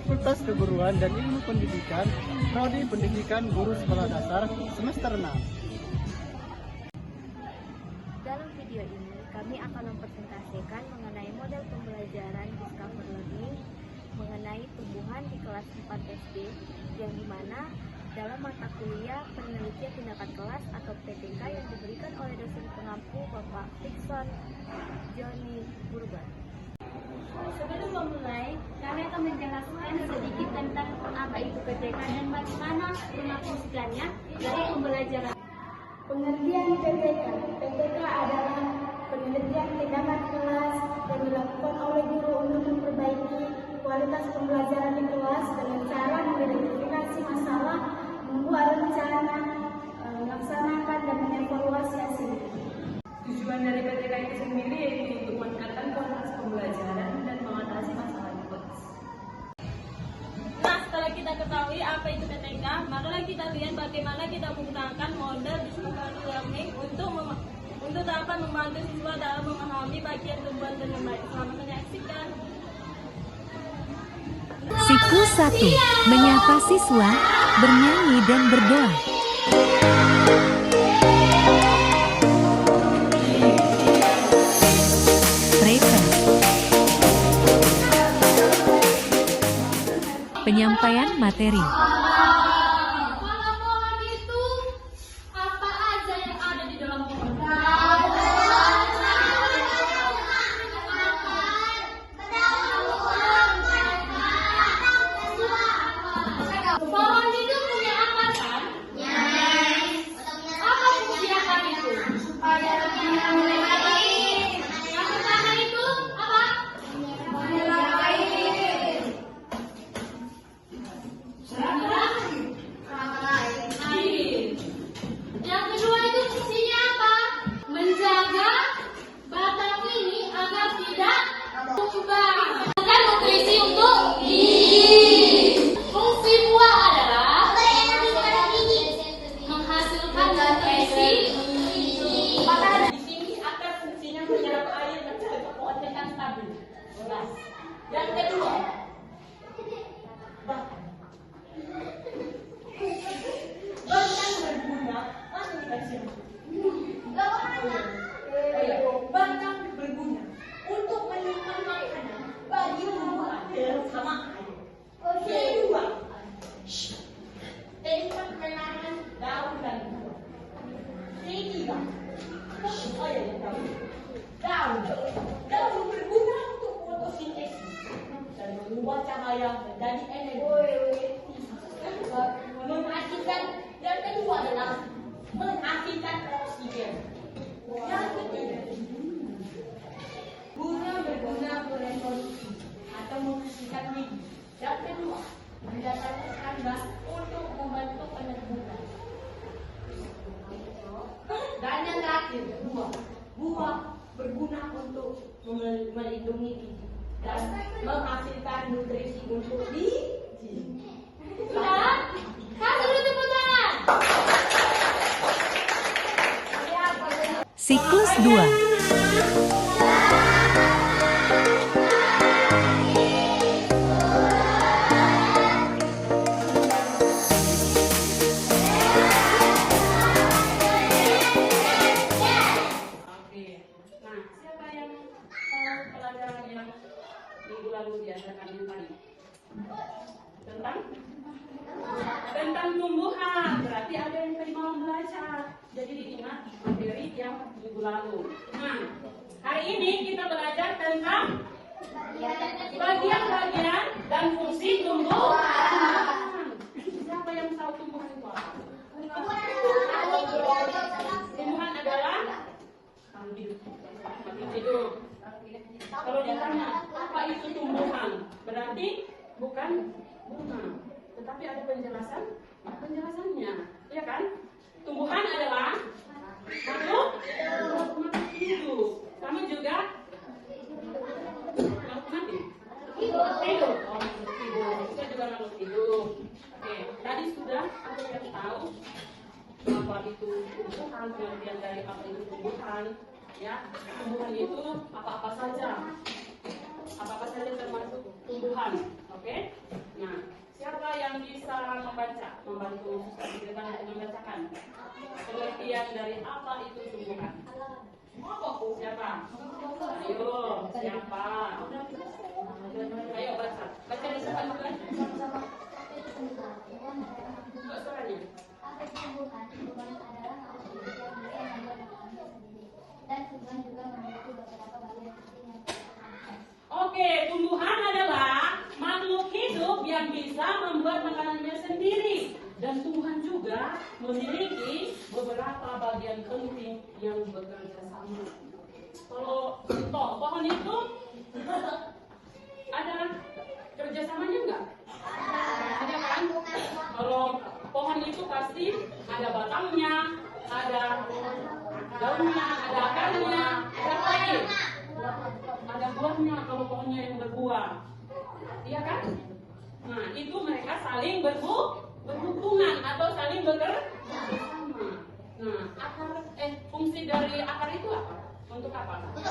Fakultas Keguruan dan Ilmu Pendidikan, Prodi Pendidikan Guru Sekolah Dasar, semester 6. Dalam video ini, kami akan mempresentasikan mengenai model pembelajaran Discover Learning mengenai tumbuhan di kelas 4 SD, yang dimana dalam mata kuliah penelitian tindakan kelas atau PTK yang diberikan oleh dosen pengampu Bapak Dixon Johnny Burban. Sebelum memulai, kami akan menjelaskan sedikit tentang apa itu PTK dan bagaimana mengaplikasikannya dari pembelajaran. Pengertian PTK. PTK adalah penelitian tindakan kelas yang dilakukan oleh guru untuk memperbaiki kualitas pembelajaran di kelas dengan cara mengidentifikasi masalah, membuat rencana, melaksanakan dan mengevaluasi hasilnya. Tujuan dari PTK itu sendiri yaitu untuk meningkatkan kualitas pembelajaran dan mengatasi masalah di kelas. Nah, setelah kita ketahui apa itu PTK, marilah kita lihat bagaimana kita menggunakan model Discover Learning untuk dapat membantu siswa dalam memahami bagian tumbuhan dan membaik. Selamat menyaksikan. Siklus 1. Menyapa siswa, bernyanyi dan berdoa. Present. Penyampaian materi. Pola-pola itu apa aja yang ada di dalam pola? Pohon itu punya akar kan? Apa fungsi akar itu? Supaya lebih baik. Yang pertama itu apa? Air. Yang kedua itu fungsinya apa? Menjaga batang ini agar tidak tumbang. Bukan nutrisi untuk gizi. Fungsi buah adalah menghasilkan nutrisi. Di sini akar fungsinya menyerap air dan menjaga pohon dengan stabil. Yang kedua, batang berguna. Langsung kita sini. Batang berguna untuk menyimpan makanan bagi tumbuhan sama air. Kedua, tempat menanam daun dan buah. Ketiga, daun berguna untuk fotosintesis dan mengubah cahaya menjadi energi. Menghasilkan, yang kedua adalah menghasilkan oksigen. Yang ketiga, guna berguna berevolusi atau menghasilkan gigi. Yang kedua, mendatangkan gas untuk membentuk penerbangan. Dan yang terakhir, buah berguna untuk melindungi gigi dan menghasilkan nutrisi untuk gigi. Sudah? Kasih dulu tepuk tangan. Siklus 2. Pelajaran yang minggu lalu diajarkan yang tadi tentang tumbuhan, berarti ada yang tadi malam belajar, jadi diingat materi yang minggu lalu. Nah, hari ini kita belajar tentang bagian-bagian dan fungsi tumbuhan. Siapa yang tahu tumbuhan itu apa? Tumbuhan adalah hidup. Kalau ditanya apa itu tumbuhan, berarti bukan bunga, tetapi ada penjelasannya, ya kan? Tumbuhan adalah makhluk hidup, sama juga makhluk mati. Hidup. Oh, makhluk hidup. Kita juga makhluk hidup. Oke, tadi sudah ada yang tahu apa itu tumbuhan, kemudian dari apa itu tumbuhan. Ya, tumbuhan itu apa-apa saja termasuk tumbuhan, oke? membaca, membantu Sister Bideta untuk membacakan pengertian dari apa itu tumbuhan. Siapa? Ayo, siapa? Ayo baca. Baca di depan juga. Kok suaranya? Tumbuhan adalah makhluk hidup yang bisa membuat makanannya sendiri. Dan tumbuhan juga memiliki beberapa bagian penting yang bermanfaat. Oke, tumbuhan adalah makhluk hidup yang bisa membuat makanannya sendiri. Dan tumbuhan juga memiliki beberapa bagian penting yang bekerja sama. Kalau contoh pohon itu ada kerjasamanya enggak? Ada kan? Kalau pohon itu pasti ada batangnya, ada daunnya, ada akarnya, ada apa lagi? Ada buahnya kalau pohonnya yang berbuah. Iya kan? Nah, itu mereka saling berhubungan atau saling bekerja sama. Nah, fungsi dari akar itu apa? Untuk apa? Untuk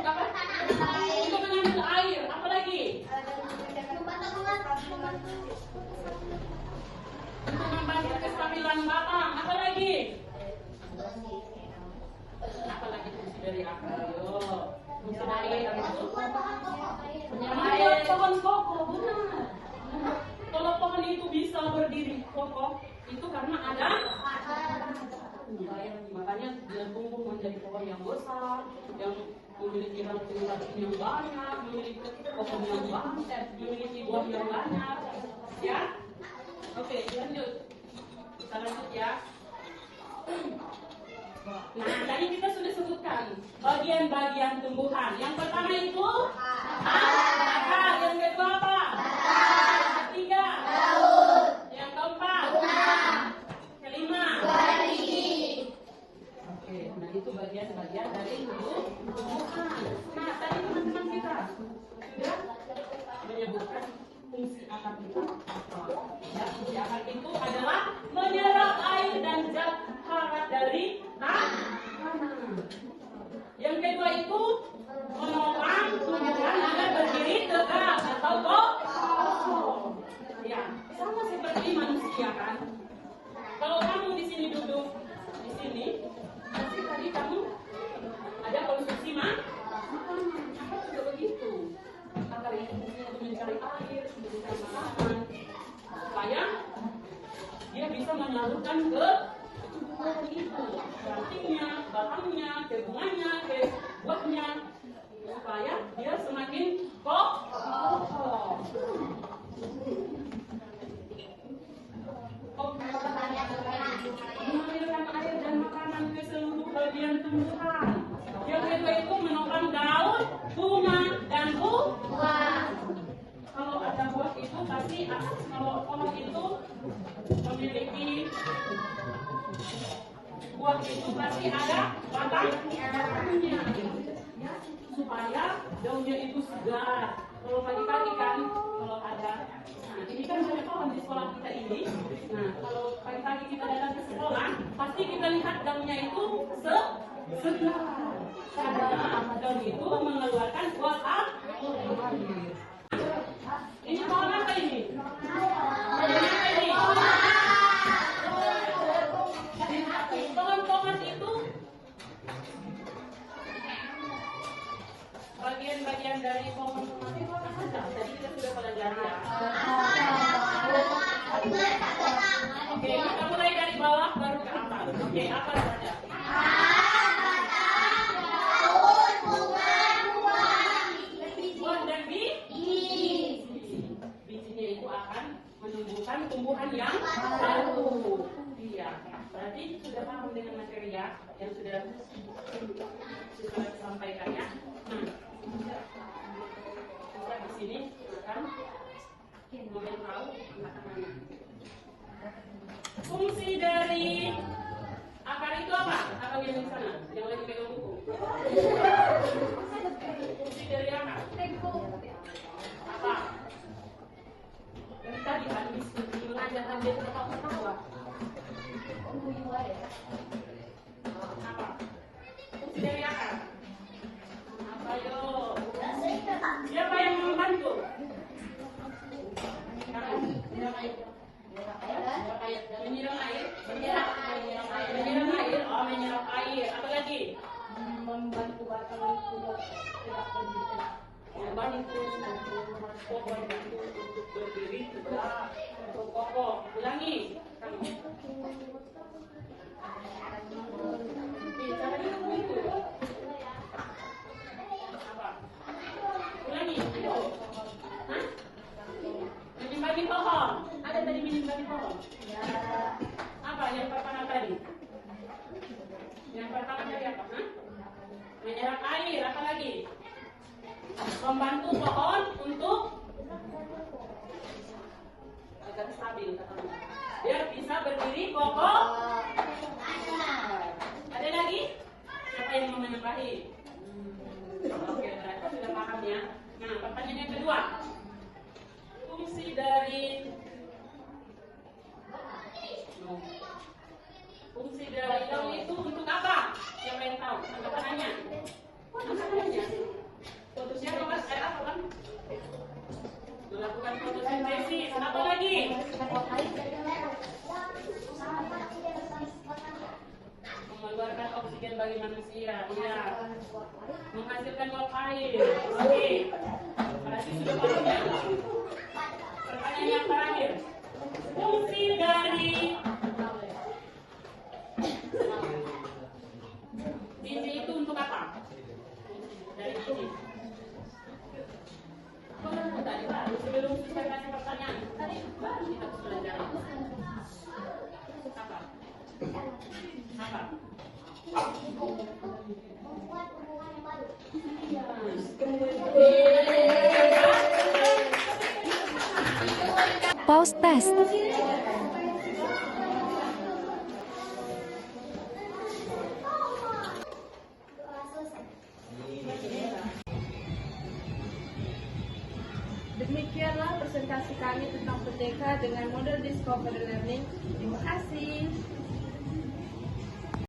apa? Untuk mengambil air. Apa lagi? Untuk membantu kestabilan batang. Apa lagi? Apa lagi fungsi dari akar? Ayo. Fungsi dari akar itu membuat pohon kokoh. Benar. Kalau pohon itu bisa berdiri kokoh, itu karena ada makanya dia tumbuh menjadi pohon yang besar, yang memiliki ranting-ranting yang banyak, memiliki pohon yang banyak, memiliki buah yang banyak. Ya, oke, lanjut. Kita lanjut ya. Nah, tadi kita sudah sebutkan bagian-bagian tumbuhan. Yang pertama itu akar. Yang kedua apa? Yang ketiga daun. Yang keempat kelima oke, nah itu bagian-bagian dari tumbuhan. Nah, tadi teman-teman kita sudah menyebutkan fungsi akar itu apa? Ya, fungsi akar itu adalah menyerap air dan zat hangat dari tanah. Yang kedua itu menopang tumbuhan agar berdiri tegak atau kokoh. Ya, sama seperti manusia kan. Kalau kamu di sini duduk di sini, pasti tadi kamu ada konsumsi makanan. Akar juga begitu. Akar itu fungsinya untuk mencari air, mencari makanan, supaya dia bisa menyalurkan ke tumbuhan itu, rantingnya, batangnya, ke bunganya, ke buahnya, supaya dia semakin kokoh. Mengalirkan air dan makanan ke seluruh bagian tumbuhan. Yang kedua itu menopang daun, bunga, dan buah. Kalau ada buah itu pasti, kalau pohon itu memiliki buah itu pasti ada batangnya, supaya daunnya itu segar. Kalau pagi-pagi kan, kalau ada, nah ini kan banyak pohon di sekolah kita ini. Nah, kalau pagi-pagi kita datang ke sekolah, pasti kita lihat daunnya itu segar. Karena daun itu mengeluarkan buah air. Ini pohon apa ini? Pohon-pohon itu bagian-bagian dari pohon itu apa saja? Tadi kita sudah pelajari ya. Oke, kita mulai dari bawah baru ke atas. Oke, apa saja? Buah dan bijinya itu akan menumbuhkan tumbuhan yang baru. Iya, berarti sudah paham dengan materi ya yang sudah disampaikan ya. Kita di sini akan memberitahu makanan. Fungsi dari akar itu apa? Akar yang di sana, yang lagi pegang buku. Fungsi dari akar apa? Dari tadi kan diskusi mengajarkan dia ketawa-ketawa. Apa? Fungsi dari akar. Apa yo? Siapa yang membantu? Siapa? membantu untuk berdiri tegak, untuk kokoh. Ulangi. Kamu. Caranya begitu. Apa? Ulangi. Itu. Hah? Menimbangi pohon. Ada tadi menimbangi pohon. Apa yang pertama tadi? Yang pertama tadi apa? Hah? Menyerap air. Apa lagi? Membantu pohon untuk agar stabil, biar bisa berdiri kokoh. Ada lagi? Siapa yang mau menambahi? Oke, berarti sudah paham ya. Nah, pertanyaan yang kedua. Fungsi dari daun itu untuk apa? Siapa yang tahu? Angkat tangannya. Angkat tangannya. Fotosintesis apa kan? Melakukan fotosintesis. Apa lagi? Mengeluarkan oksigen bagi manusia. Ya. Menghasilkan uap air. Oke. Berarti sudah paham ya? Pertanyaan yang terakhir. Fungsi dari biji itu untuk apa? Dari biji. Tadi baru sebelum saya kasih pertanyaan, tadi baru kita pelajari. Apa? Apa? Membuat hubungan yang baru. Pause test. Demikianlah presentasi kami tentang PTK dengan model Discovery Learning.